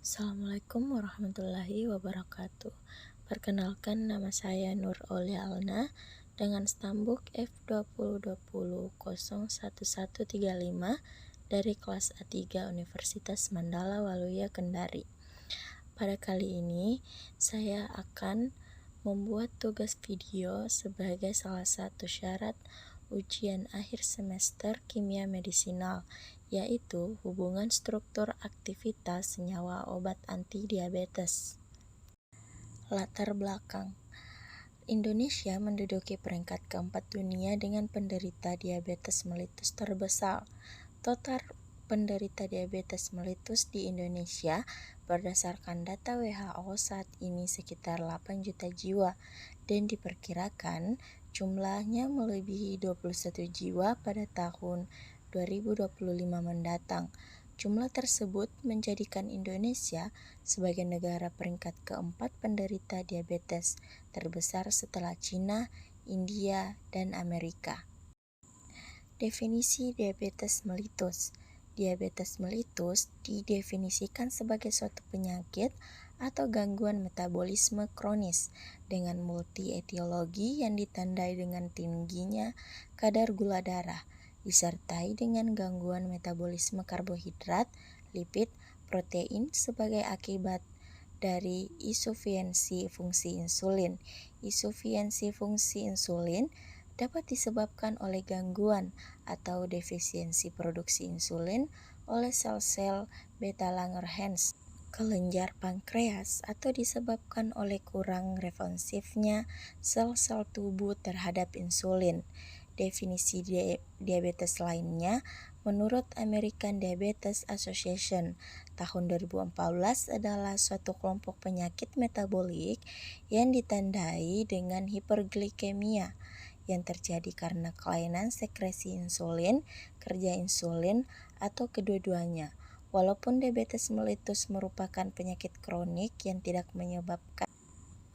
Assalamualaikum warahmatullahi wabarakatuh. Perkenalkan, nama saya Nur Aulia Alna dengan stambuk F2020011135 dari kelas A3 Universitas Mandala Waluya Kendari. Pada kali ini saya akan membuat tugas video sebagai salah satu syarat ujian akhir semester kimia medisinal, yaitu hubungan struktur aktivitas senyawa obat anti diabetes. Latar belakang: Indonesia menduduki peringkat keempat dunia dengan penderita diabetes melitus terbesar. Total penderita diabetes melitus di Indonesia berdasarkan data WHO saat ini sekitar 8 juta jiwa dan diperkirakan jumlahnya melebihi 21 jiwa pada tahun 2025 mendatang. Jumlah tersebut menjadikan Indonesia sebagai negara peringkat keempat penderita diabetes terbesar setelah Cina, India, dan Amerika. Definisi diabetes melitus. Diabetes melitus didefinisikan sebagai suatu penyakit atau gangguan metabolisme kronis dengan multi-etiologi yang ditandai dengan tingginya kadar gula darah, disertai dengan gangguan metabolisme karbohidrat, lipid, protein sebagai akibat dari insufiensi fungsi insulin. Insufiensi fungsi insulin dapat disebabkan oleh gangguan atau defisiensi produksi insulin oleh sel-sel beta Langerhans, kelenjar pankreas, atau disebabkan oleh kurang responsifnya sel-sel tubuh terhadap insulin. Definisi diabetes lainnya menurut American Diabetes Association tahun 2014 adalah suatu kelompok penyakit metabolik yang ditandai dengan hiperglikemia yang terjadi karena kelainan sekresi insulin, kerja insulin, atau kedua-duanya. Walaupun diabetes melitus merupakan penyakit kronik yang tidak menyebabkan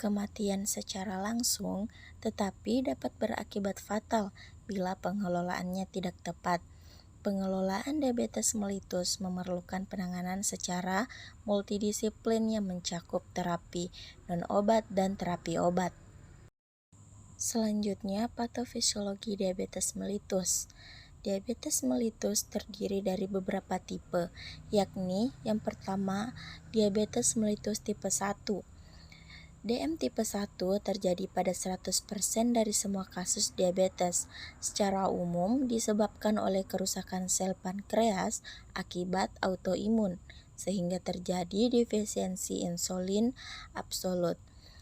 kematian secara langsung, tetapi dapat berakibat fatal bila pengelolaannya tidak tepat. Pengelolaan diabetes melitus memerlukan penanganan secara multidisiplin yang mencakup terapi non-obat dan terapi obat. Selanjutnya, patofisiologi diabetes melitus. Diabetes melitus terdiri dari beberapa tipe, yakni yang pertama, diabetes melitus tipe 1. DM tipe 1 terjadi pada 100% dari semua kasus diabetes. Secara umum disebabkan oleh kerusakan sel pankreas akibat autoimun, sehingga terjadi defisiensi insulin absolut.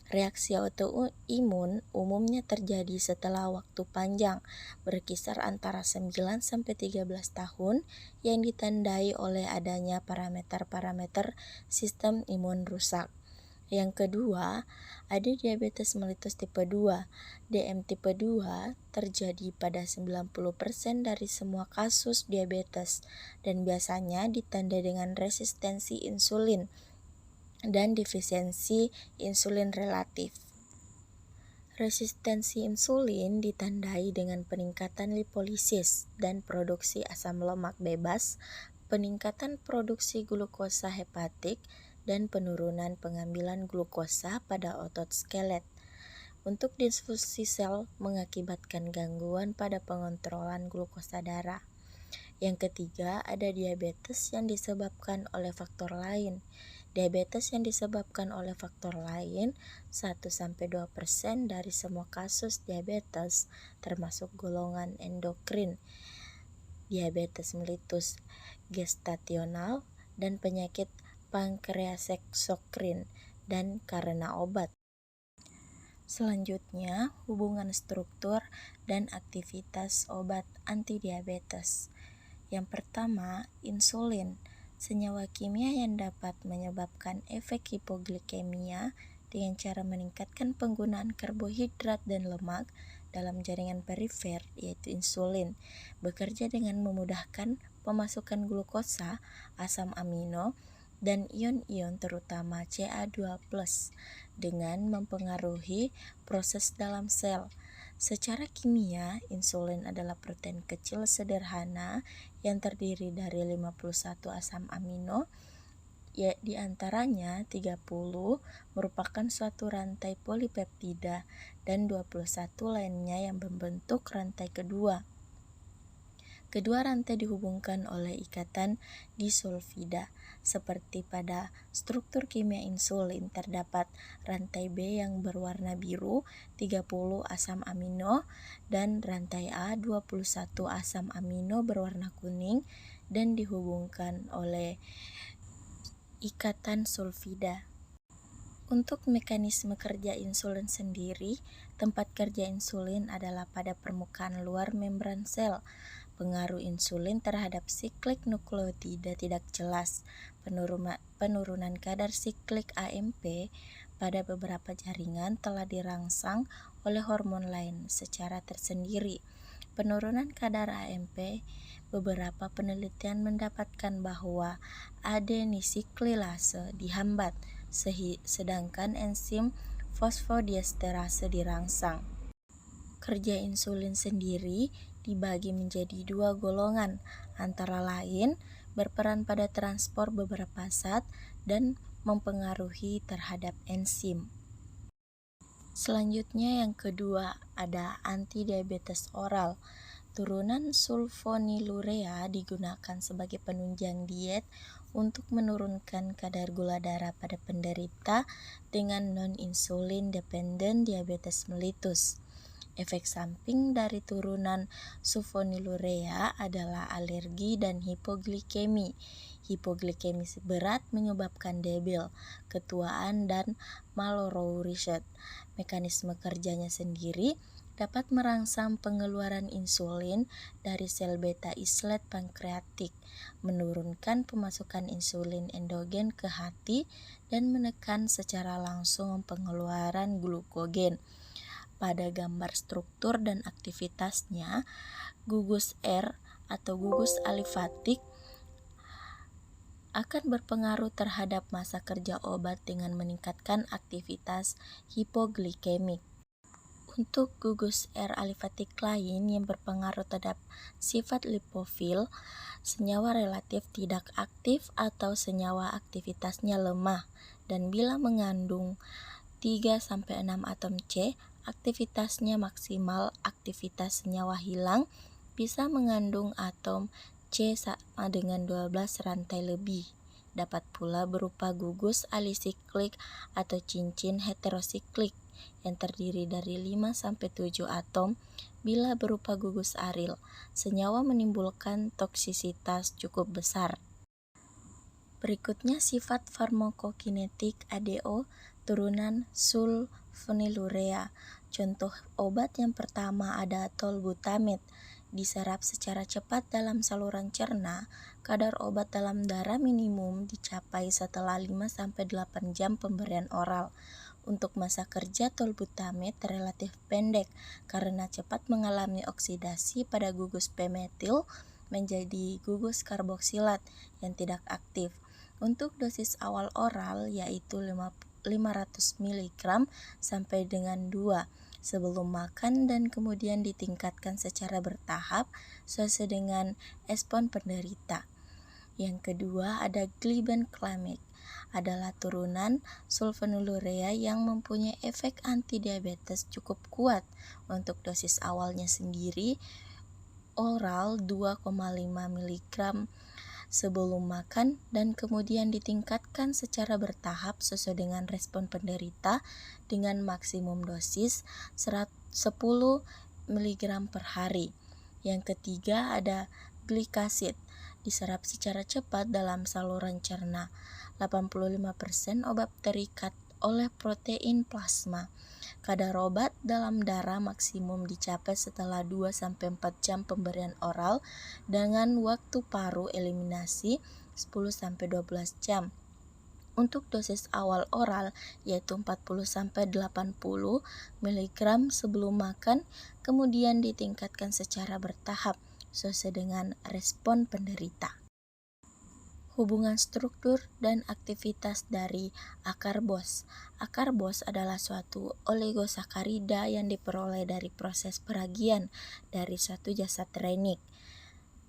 Reaksi autoimun umumnya terjadi setelah waktu panjang, berkisar antara 9-13 tahun, yang ditandai oleh adanya parameter-parameter sistem imun rusak. Yang kedua, ada diabetes melitus tipe 2. DM tipe 2 terjadi pada 90% dari semua kasus diabetes dan biasanya ditandai dengan resistensi insulin dan defisiensi insulin relatif. Resistensi insulin ditandai dengan peningkatan lipolisis dan produksi asam lemak bebas, peningkatan produksi glukosa hepatik, dan penurunan pengambilan glukosa pada otot skelet. Untuk disfusi sel mengakibatkan gangguan pada pengontrolan glukosa darah. Yang ketiga, ada diabetes yang disebabkan oleh faktor lain. Diabetes yang disebabkan oleh faktor lain 1-2% dari semua kasus diabetes, termasuk golongan endokrin, diabetes melitus gestasional, dan penyakit pankreas-eksokrin, dan karena obat. Selanjutnya, hubungan struktur dan aktivitas obat antidiabetes. Yang pertama, insulin, senyawa kimia yang dapat menyebabkan efek hipoglikemia dengan cara meningkatkan penggunaan karbohidrat dan lemak dalam jaringan perifer, yaitu insulin, bekerja dengan memudahkan pemasukan glukosa, asam amino, dan ion-ion terutama Ca2+, dengan mempengaruhi proses dalam sel. Secara kimia, insulin adalah protein kecil sederhana yang terdiri dari 51 asam amino Ya, di antaranya 30 merupakan suatu rantai polipeptida dan 21 lainnya yang membentuk rantai kedua. Kedua rantai dihubungkan oleh ikatan disulfida. Seperti pada struktur kimia insulin terdapat rantai B yang berwarna biru 30 asam amino dan rantai A 21 asam amino berwarna kuning dan dihubungkan oleh ikatan sulfida. Untuk mekanisme kerja insulin sendiri, tempat kerja insulin adalah pada permukaan luar membran sel. Pengaruh insulin terhadap siklik nukleotida tidak jelas. Penurunan kadar siklik AMP pada beberapa jaringan telah dirangsang oleh hormon lain secara tersendiri. Penurunan kadar AMP, beberapa penelitian mendapatkan bahwa adenisiklinase dihambat, sedangkan enzim fosfodiesterase dirangsang. Kerja insulin sendiri dibagi menjadi dua golongan, antara lain berperan pada transport beberapa zat dan mempengaruhi terhadap enzim. Selanjutnya yang kedua ada antidiabetes oral. Turunan sulfonilurea digunakan sebagai penunjang diet untuk menurunkan kadar gula darah pada penderita dengan non-insulin dependent diabetes mellitus. Efek samping dari turunan sulfonilurea adalah alergi dan hipoglikemi. Hipoglikemi berat menyebabkan debil, ketuaan, dan malnutrition. Mekanisme kerjanya sendiri dapat merangsang pengeluaran insulin dari sel beta islet pankreatik, menurunkan pemasukan insulin endogen ke hati, dan menekan secara langsung pengeluaran glukogen. Pada gambar struktur dan aktivitasnya, gugus R atau gugus alifatik akan berpengaruh terhadap masa kerja obat dengan meningkatkan aktivitas hipoglikemik. Untuk gugus R alifatik lain yang berpengaruh terhadap sifat lipofil, senyawa relatif tidak aktif atau senyawa aktivitasnya lemah, dan bila mengandung 3-6 atom C, aktivitasnya maksimal. Aktivitas senyawa hilang bisa mengandung atom C sama dengan 12 rantai lebih. Dapat pula berupa gugus alisiklik atau cincin heterosiklik yang terdiri dari 5-7 atom. Bila berupa gugus aril, senyawa menimbulkan toksisitas cukup besar. Berikutnya sifat farmakokinetik ADO turunan sulfonilurea. Contoh obat yang pertama ada tolbutamide. Diserap secara cepat dalam saluran cerna, kadar obat dalam darah minimum dicapai setelah 5-8 jam pemberian oral. Untuk masa kerja tolbutamide relatif pendek karena cepat mengalami oksidasi pada gugus P-metil menjadi gugus karboksilat yang tidak aktif. Untuk dosis awal oral yaitu 500 mg sampai dengan 2 sebelum makan dan kemudian ditingkatkan secara bertahap sesuai dengan respon penderita. Yang kedua ada glibenclamide, adalah turunan sulfonilurea yang mempunyai efek antidiabetes cukup kuat. Untuk dosis awalnya sendiri oral 2,5 mg sebelum makan dan kemudian ditingkatkan secara bertahap sesuai dengan respon penderita dengan maksimum dosis 10 mg per hari. Yang ketiga ada glikasid, diserap secara cepat dalam saluran cerna. 85% obat terikat oleh protein plasma. Kadar obat dalam darah maksimum dicapai setelah 2-4 jam pemberian oral dengan waktu paruh eliminasi 10-12 jam. Untuk dosis awal oral yaitu 40-80 mg sebelum makan, kemudian ditingkatkan secara bertahap sesuai dengan respon penderita. Hubungan struktur dan aktivitas dari akarbos. Akarbos adalah suatu oligosakarida yang diperoleh dari proses peragian dari suatu jasad renik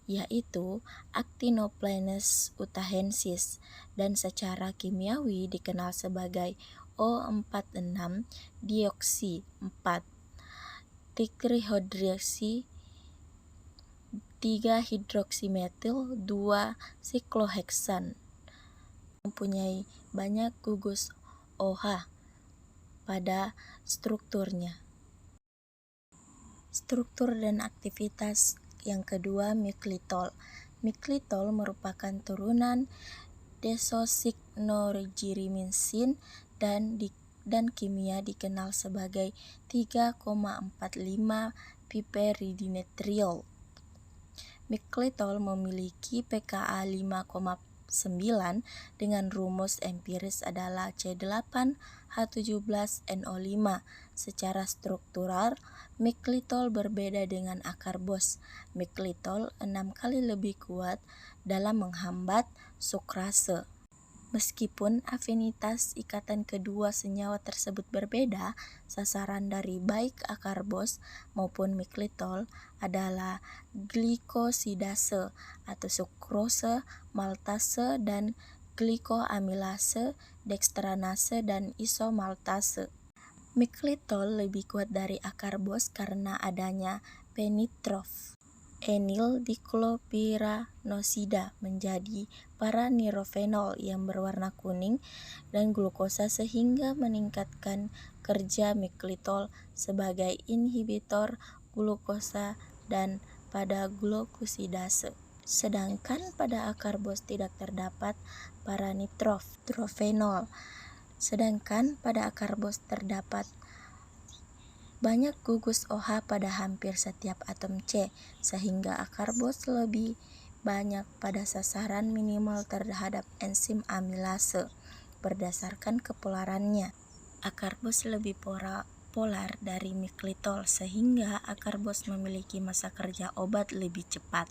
yaitu Actinoplenes utahensis, dan secara kimiawi dikenal sebagai O46 dioksi 4 trihidroksi 3 hidroksimetil 2 sikloheksan. Mempunyai banyak gugus OH pada strukturnya. Struktur dan aktivitas yang kedua, miklitol. Miklitol merupakan turunan desoksignogiriminsin dan kimia dikenal sebagai 3,45 piperidinitriol. Miklitol memiliki pKa 5,9 dengan rumus empiris adalah C8H17NO5. Secara struktural, miklitol berbeda dengan akarbos. Miklitol 6 kali lebih kuat dalam menghambat sukrase. Meskipun afinitas ikatan kedua senyawa tersebut berbeda, sasaran dari baik akarbos maupun miklitol adalah glikosidase atau sukrose, maltase, dan glikoamilase, dextranase, dan isomaltase. Miklitol lebih kuat dari akarbos karena adanya penitrof. Enyl diklopiranosida menjadi paranirofenol yang berwarna kuning dan glukosa sehingga meningkatkan kerja miklitol sebagai inhibitor glukosa dan pada glukosidase. Sedangkan pada akarbos tidak terdapat paranitrofenol. Sedangkan pada akarbos terdapat banyak gugus OH pada hampir setiap atom C, sehingga akarbos lebih banyak pada sasaran minimal terhadap enzim amilase. Berdasarkan kepolarannya, akarbos lebih polar dari miklitol, sehingga akarbos memiliki masa kerja obat lebih cepat.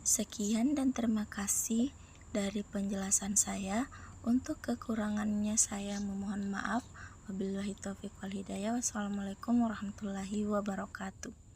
Sekian dan terima kasih dari penjelasan saya. Untuk kekurangannya saya memohon maaf. Wabillahi taufiq wal hidayah. Wassalamualaikum warahmatullahi wabarakatuh.